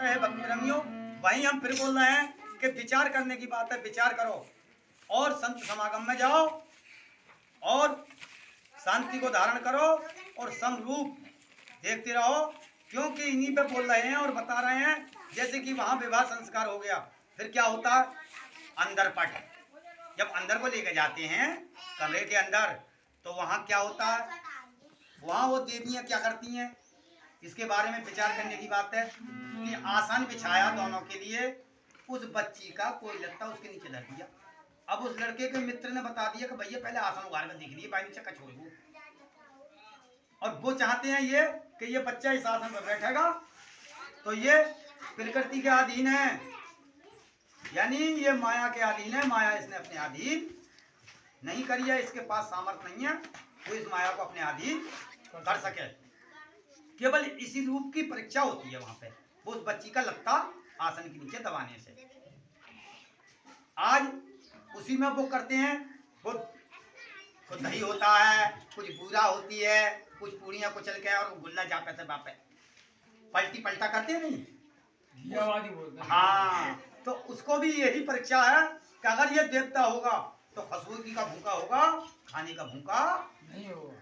तो है भक्त रंगियों, वहीं हम फिर बोल रहे हैं कि विचार करने की बात है, विचार करो और संत समागम में जाओ और शांति को धारण करो और समरूप देखते रहो, क्योंकि इन्हीं पे बोल रहे हैं और बता रहे हैं। जैसे कि वहां विवाह संस्कार हो गया, फिर क्या होता है, अंदर पट, जब अंदर को लेकर जाते हैं कमरे के अंदर, तो वहां क्या होता है, वहां वो देवियां क्या करती हैं, इसके बारे में विचार करने की बात है कि आसन बिछाया दोनों के लिए, उस बच्ची का कोई लगता उसके नीचे धर दिया। अब उस लड़के के मित्र ने बता दिया कि भैया पहले आसन उगाड़ कर देख लिए, भाई नीचे कछ हो, और वो चाहते हैं ये कि ये बच्चा इस आसन पर बैठेगा तो ये प्रकृति के अधीन है, यानी ये माया के अधीन है, माया इसने अपने अधीन नहीं करी है, इसके पास सामर्थ्य नहीं है वो इस माया को अपने अधीन कर सके। केवल इसी रूप की परीक्षा होती है वहां पे, वो उस बच्ची का लगता आसन के नीचे दबाने से। आज उसी में वो करते हैं, वो कुछ दही होता है, कुछ बूरा होती है, कुछ पूड़ियां कुचल के और गुल्ला जापे से बापे पलटी पलटा करते नहीं, हाँ, तो उसको भी यही परीक्षा है कि अगर ये देवता होगा तो खसबूगी का भूखा होगा, खाने का भूखा नहीं होगा,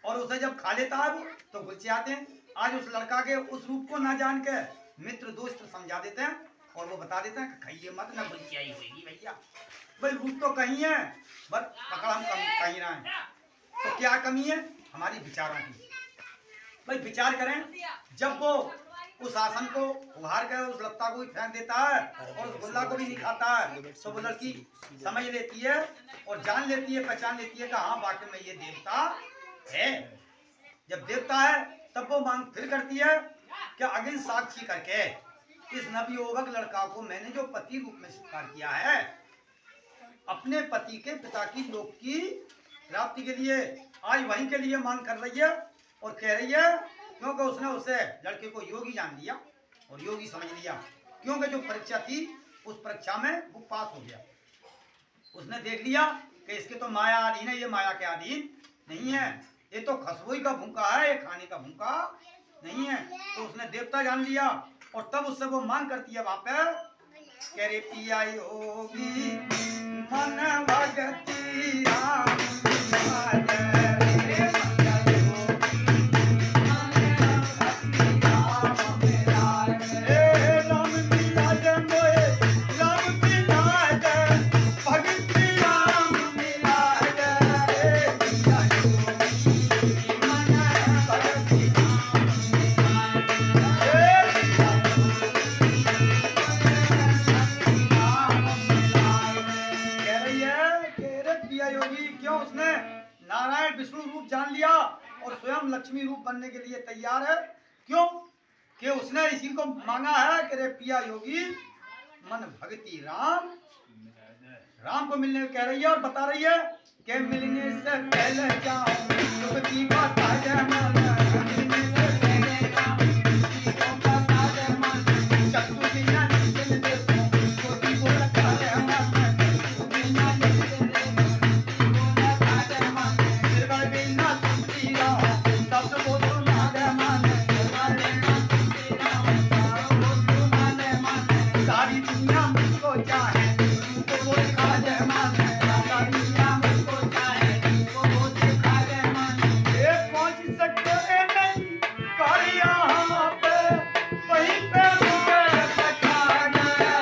और उसे जब खा लेता है वो तो गुस्से आते हैं। आज उस लड़का के उस रूप को ना जान के मित्र दोस्त समझा देते हैं और वो बता देते हैं कि खाइए मत, ना गुस्सियाई होगी भैया, भाई रूप तो कहीं है, बस पकड़ हम कहीं रहे हैं। तो क्या कमी है हमारी विचारों की, भाई विचार करें। जब वो उस आसन को उभार कर उस लत्ता को भी फेंक देता है और उस गुल्ला को भी नहीं खाता है, तो वो लड़की समझ लेती है और जान लेती है, पहचान लेती है कि हाँ वाकई में ये देवता है। जब देवता है तब वो मांग फिर करती है कि अगिन साक्षी करके इस नवयुवक लड़का को मैंने जो पति रूप में स्वीकार किया है, अपने पति के पिता की लोक की प्राप्ति के लिए आज वहीं के लिए मांग कर रही है और कह रही है, क्योंकि उसने उसे लड़के को योगी जान लिया और योगी समझ लिया, क्योंकि जो परीक्षा थी उस परीक्षा में वो पास हो गया। उसने देख लिया कि इसके तो माया अधीन है, ये माया के अधीन नहीं है, ये तो खसबोई का भूखा है, ये खाने का भूखा नहीं है। तो उसने देवता जान लिया और तब उससे वो मांग करती है वहां पे, कह रे पिया योगी मन भगती राम जान लिया और स्वयं लक्ष्मी रूप बनने के लिए तैयार है। क्यों कि उसने इसी को मांगा है कि रे पिया योगी मन भगती राम, राम को मिलने कह रही है और बता रही है कि मिलने से पहले जाऊं की बात आ जाए मन, मिलने से पहले जाऊं को बात आ जाए मन, चक्कू बिना निकल दे को की बोल का है मन, बिना निकल दे को ना आ जाए मन, निर्बल बिना सुनती रहो सब बोलो ना दे मन, निर्बल बिना सुनती रहो सब बोलो ना दे मन, सारी दुनिया मुझको चाहे तुमको वो खा जाए मन, सारी दुनिया मुझको चाहे तुमको वो खा जाए मन, ये पहुंच सकते नहीं कर यहाँ पे वहीं पे मुझे सखा गया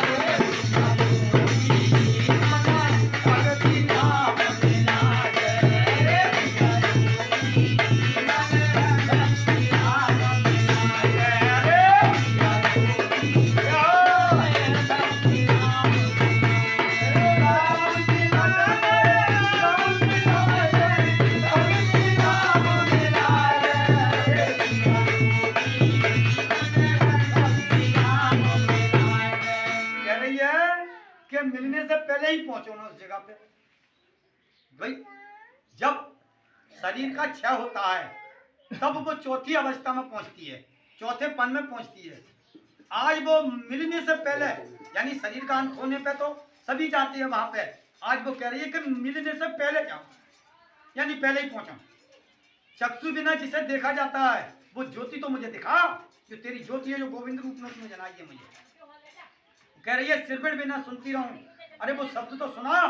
भगती नाम मिला कि मिलने से पहले ही पहुंचो ना उस जगह पे। भाई जब शरीर का क्षय होता है तब वो चौथी अवस्था में पहुंचती है, चौथे पन में पहुंचती है। आज वो मिलने से पहले यानी शरीर का अंत होने पे तो सभी जाते हैं वहां पे, आज वो कह रही है कि मिलने से पहले जाओ, यानी पहले ही पहुंचो। चक्षु बिना जिसे देखा जाता है वो ज्योति तो मुझे दिखा, जो तेरी ज्योति है जो गोविंद रूप में उसमें जलाई है मुझे। कह रही है सिरबिड़ बिना सुनती रहूं। अरे वो शब्द तो सुना।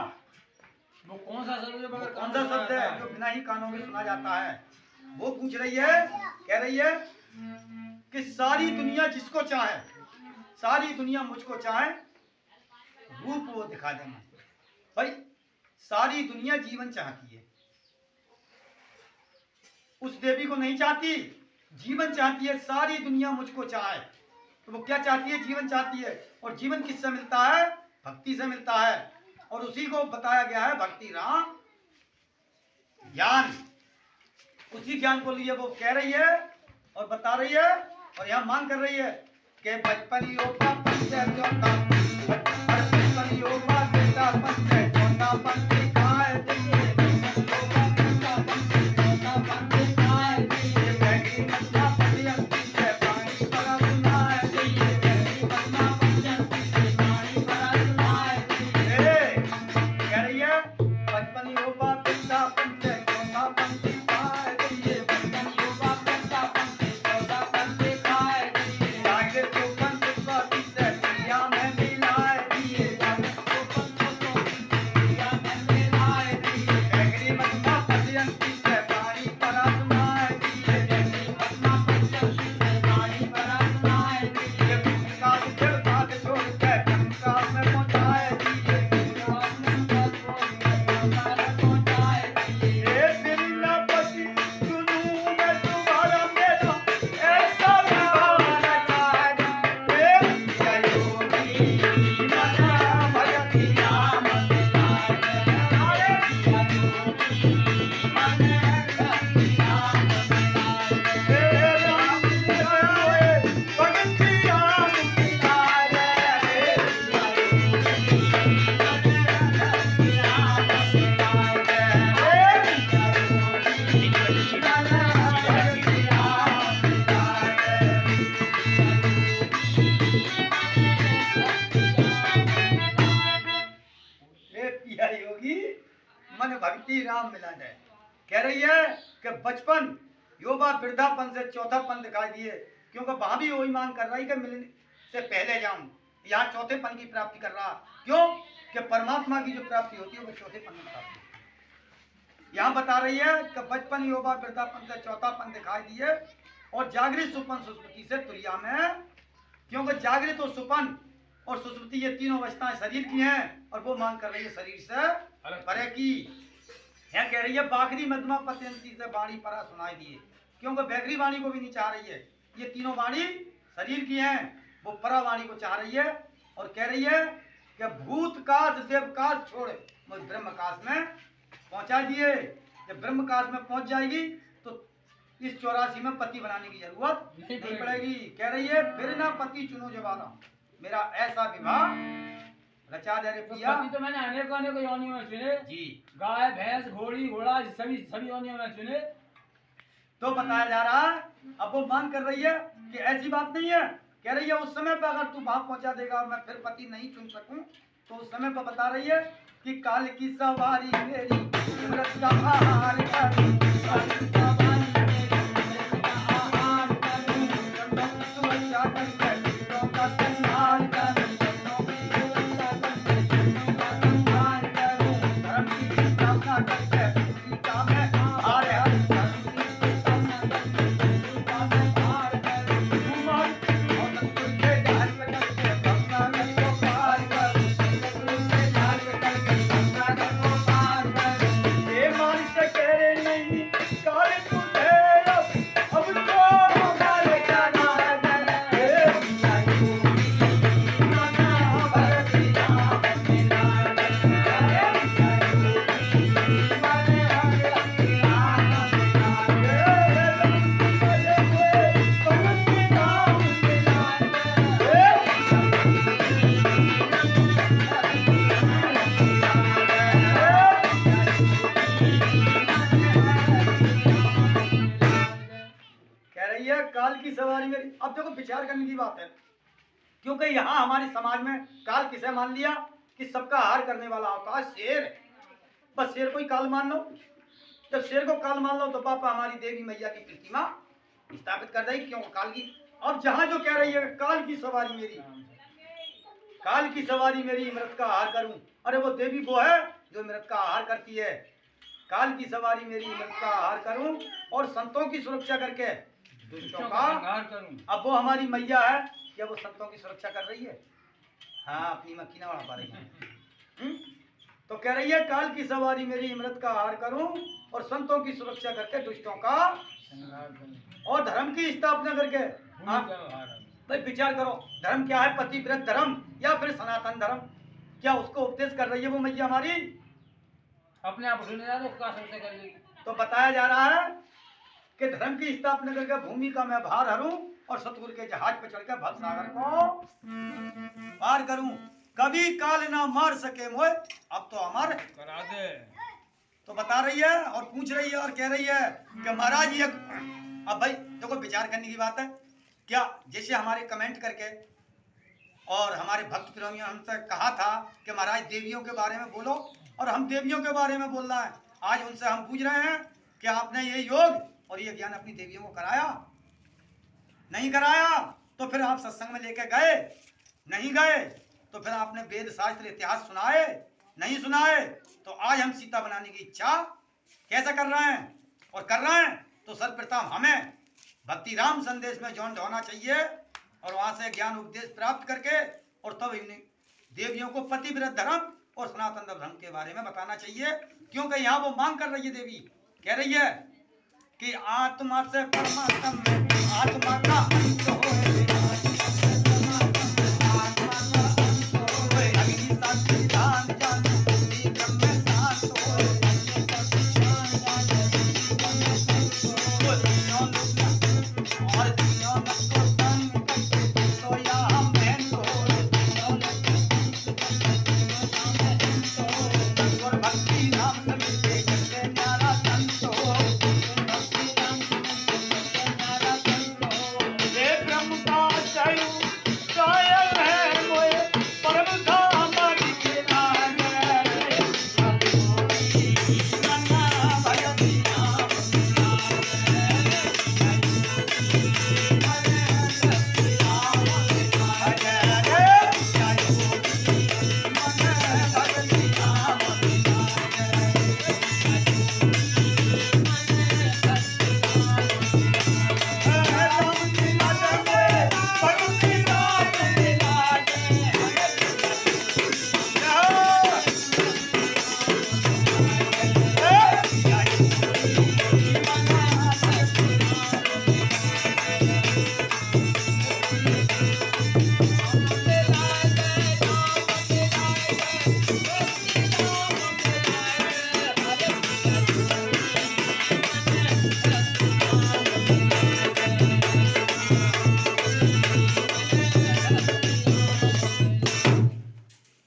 वो कौन सा शब्द है? कौन सा शब्द है जो बिना ही कानों में सुना जाता है? वो पूछ रही है, कह रही है कि सारी दुनिया जिसको चाहे, सारी दुनिया मुझको चाहे, रूप वो दिखा देना। भाई सारी दुनिया जीवन चाहती है, उस देवी को नहीं चाहती, जीवन चाहती है। सारी दुनिया मुझको चाहे तो वो क्या चाहती है? जीवन चाहती है। और जीवन किससे मिलता है? भक्ति से मिलता है। और उसी को बताया गया है भक्ति राम ज्ञान। उसी ज्ञान को लिए वो कह रही है और बता रही है और यहाँ मांग कर रही है कि बचपन योगा पंचय चौथा, बचपन योगा बेटा पंचय चौथा पंचय खाए दिए, योगा बेटा पंचय चौथा पंचय खाए दिए, बैठी मन्ना पंचयंती से पानी परा सुनाए दिए, बैठी मन्ना पंचयंती से पानी परा सुनाए दिए। कह रही है बचपन योगा बेटा पंचय चौथा पंचय खाए दिए, बचपन योगा बेटा पंचय चौथा पंचय खाए दिए, जागे तो पंच स्वाति से दुनिया में मिलाए दिए, जागे तो पंच स्वाति से दुनिया में मिलाए दिए, बैगरी मन्ना पंचयंती से पानी परा सुनाए दिए, बैगरी मन्ना पंचयंती से पानी परा सुनाए दिए, भूमिका से बात छोड़ के भूमिका में पहुंचाए दिए, भूमिका में पहुंचाए दिए। हे बिरला पति सुनूं मैं तुम्हारा मेरा ऐसा विवाह रचाए, हे पिया योगी मना भगति राम लाए, अरे पिया योगी मना भगति राम लाए, हे राम लाए भगति राम लाए, हे पिया योगी मना भगति राम लाए, हे पिया योगी मना भगति राम लाए। हे पिया योगी मन भक्ति राम मिला जाए। कह रही है कि बचपन युवा वृद्धापन से चौथापन दिखाई दिए, क्योंकि वहां भी वही मांग कर रही कि मिलने से पहले जाऊं, यहाँ चौथेपन की प्राप्ति कर रहा। क्यों कि परमात्मा की जो प्राप्ति होती है वो चौथेपन में प्राप्ति होती है। यहाँ बता रही है कि बचपन युवा वृद्धापन से चौथापन दिखाई दिए और जागृत सुपन सुस्मृति से तुरिया में, क्योंकि जागृत और सुपन और सुसुप्ति ये तीनों अवस्थाएं शरीर की हैं और वो मांग कर रही है शरीर से परे की। यहाँ कह रही है बाखरी मध्यमा पत्यंती से वाणी परा सुनाई दिए, क्योंकि बैगरी वाणी को भी नहीं चाह रही है। ये तीनों वाणी शरीर की हैं, वो परा वाणी को चाह रही है और कह रही है कि भूतकाश देवकाश छोड़ मुझ ब्रह्मकाश में पहुंचा दिए। जब ब्रह्मकाश में पहुंच जाएगी तो इस 84 में पति बनाने की जरूरत नहीं पड़ेगी। कह रही है फिर ना पति चुनो जवाना, मेरा ऐसा विवाह रचा दे रे पिया। पति तो मैंने अनेक योनियों में चुने जी, गाय भैंस घोड़ी घोड़ा सभी योनियों में चुने। तो बताया जा रहा है अब वो मांग कर रही है कि ऐसी बात नहीं है। कह रही है उस समय पर अगर तू वहां पहुंचा देगा और मैं फिर पति नहीं चुन सकूं तो उस समय पर बता रही है कि काल की सवारी मेरी व्रत का आहार करूं, काल की सवारी मेरी व्रत का आहार करूं, चरणों की सुरक्षा करके चरणों का सम्मान करूं, चरणों की सुरक्षा करके चरणों का सम्मान करूं, धर्म की स्थापना करके पृथ्वी का मैं हार हर धर्म की स्थापना करके पृथ्वी का मैं हार करूं, कुमार और सतगुरु के ध्यान में करके गंगा नदी को पार करूं, सतगुरु के ध्यान में करके गंगा नदी को पार करूं। ये मान से कह रहे नहीं काल तुझे अब तो हमारे जाना है, हे पिया योगी मना भगति राम मिला, हे पिया योगी मना भगति राम मिला, हे भगति राम मिला, हे कह रही है काल की सवारी मेरी। अब देखो विचार करने की बात है, क्योंकि यहाँ हमारे समाज में काल किसे मान लिया कि सबका हार करने वाला होता है शेर। बस शेर को ही काल मान लो। जब शेर को काल मान लो तो पापा हमारी देवी मैया की प्रतिमा स्थापित कर देगी, क्यों काल की अब जहां जो कह रही है काल की सवारी मेरी, काल की सवारी मेरी मृत का आहार करूं। अरे वो देवी वो है जो मृत का आहार करती है। काल की सवारी मेरी मृत का आहार करूं और संतों की सुरक्षा करके दुष्टों का संहार करूं। अब वो हमारी मैया है, क्या वो संतों की सुरक्षा कर रही है? हाँ, अपनी मक्खी ना उड़ा पा रही है। तो कह रही है काल की सवारी मेरी मृत का आहार करूं और संतों की सुरक्षा करके दुष्टों का संहार करूं और धर्म की स्थापना करके। भूमि का आहार करूं। भाई विचार करो, धर्म क्या है? पतिव्रत धर्म या फिर सनातन धर्म? क्या उसको उपदेश कर रही है वो मैया हमारी? अपने आप सुने जा तो का सबसे कर लेगी। तो बताया जा रहा है कि धर्म की स्थापना करके भूमि का मैं भार हरूं और सतगुरु के जहाज पर चढ़कर भव सागर को पार करूं। कभी काल ना मार सके मोए, अब तो अमर करा दे। तो बता रही है और पूछ रही है और कह रही है कि महाराज ये अब भाई देखो विचार करने की बात है। क्या जैसे हमारे कमेंट करके और हमारे भक्त प्रेमियों ने हमसे कहा था कि महाराज देवियों के बारे में बोलो, और हम देवियों के बारे में बोल रहे हैं। आज उनसे हम पूछ रहे हैं कि आपने ये योग और ये ज्ञान अपनी देवियों को कराया? नहीं कराया तो फिर आप सत्संग में लेके गए? नहीं गए तो फिर आपने वेद शास्त्र इतिहास सुनाए? नहीं सुनाए। तो आज हम सीता बनाने की इच्छा कैसे कर रहे हैं और कर रहे हैं? तो सर्वप्रथम हमें भक्ति राम संदेश में ज्वाइन होना चाहिए और वहां से ज्ञान उपदेश प्राप्त करके और तब इन्हें देवियों को पतिव्रत धर्म और सनातन धर्म के बारे में बताना चाहिए। क्योंकि यहाँ वो मांग कर रही है, देवी कह रही है कि आत्मा से परमात्मा में आत्मा का अंत होए, अग्नि साक्षी दान जानो, ब्रह्म में शांत होए, और तीनों को संग करके तो यहाँ मैं और भक्ति नाम से मिलते जैसे न्यारा संत हो, हे ब्रह्म का कायल है मोए परम धाम दिखना है, नन्ना भगति नाम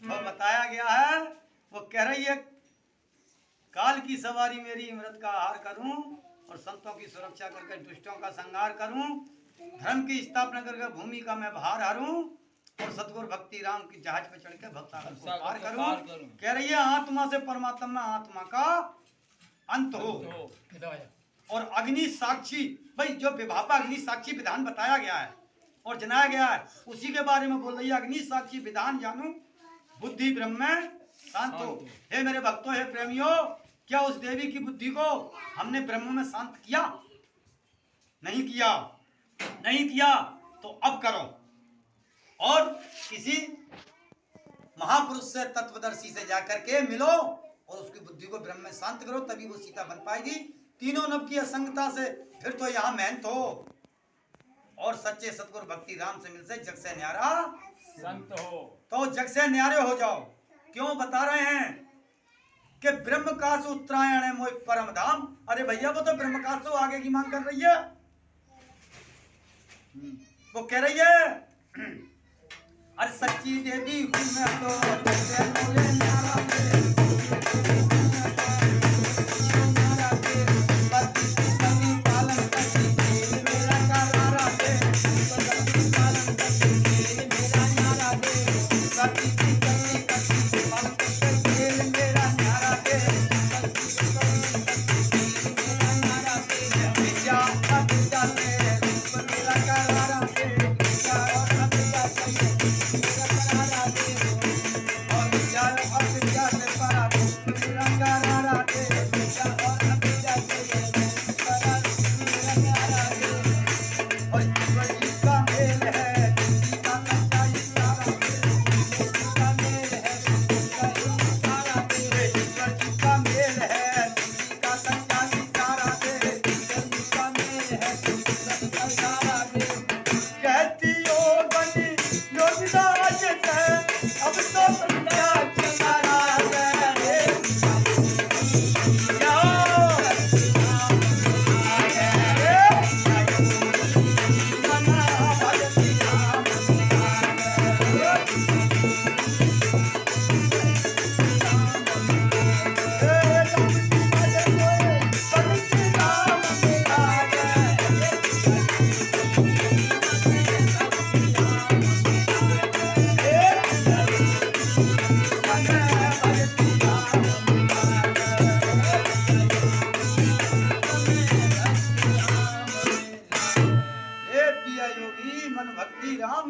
बताया गया है। वो कह रही है काल की सवारी मेरी मृत का आहार करूं और संतों की सुरक्षा करके दुष्टों का संहार करूं, धर्म की स्थापना करके भूमि का मैं भार हरूं और सतगुरु भक्ति राम की जहाज पर चढ़ के भवसागर को पार करूं। कह रही है आत्मा से परमात्मा में आत्मा का अंत हो और अग्नि साक्षी। भाई जो विभापा अग्नि साक्षी विधान बताया गया है और जनाया गया है उसी के बारे में बोल रही है। अग्नि साक्षी विधान जानू बुद्धि ब्रह्म में शांत हो। हे मेरे भक्तों, हे प्रेमियों, क्या उस देवी की बुद्धि को हमने ब्रह्म में शांत किया? नहीं किया। नहीं किया तो अब करो और किसी महापुरुष से तत्वदर्शी से जाकर के मिलो और उसकी बुद्धि को ब्रह्म में शांत करो, तभी वो सीता बन पाएगी। तीनों नव की असंगता से फिर तो यहाँ मेहनत हो और सच्चे सतगुरु भक्ति राम से मिल से जग से न्यारा संत हो, तो जग से न्यारे हो जाओ। क्यों बता रहे हैं कि ब्रह्म काश उत्तरायण है मोह परम धाम। अरे भैया वो तो ब्रह्म काश तो आगे की मांग कर रही है। वो कह रही है अरे सच्ची देवी हूं मैं तो जग से बोले न्यारा मेरा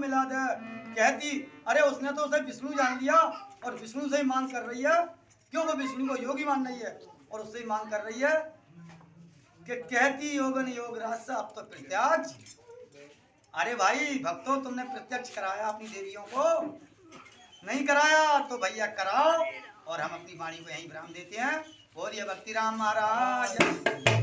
मिला दे। कहती अरे उसने तो उसे विष्णु जान लिया और विष्णु से ही मांग कर रही है। क्यों वो विष्णु को योगी मान रही है और उससे ही मांग कर रही है कि कहती योगन योग रास अब तो प्रत्यक्ष। अरे भाई भक्तों, तुमने प्रत्यक्ष कराया अपनी देवियों को? नहीं कराया तो भैया कराओ, और हम अपनी वाणी को यहीं विराम देते हैं। बोलिए भक्ति राम महाराज।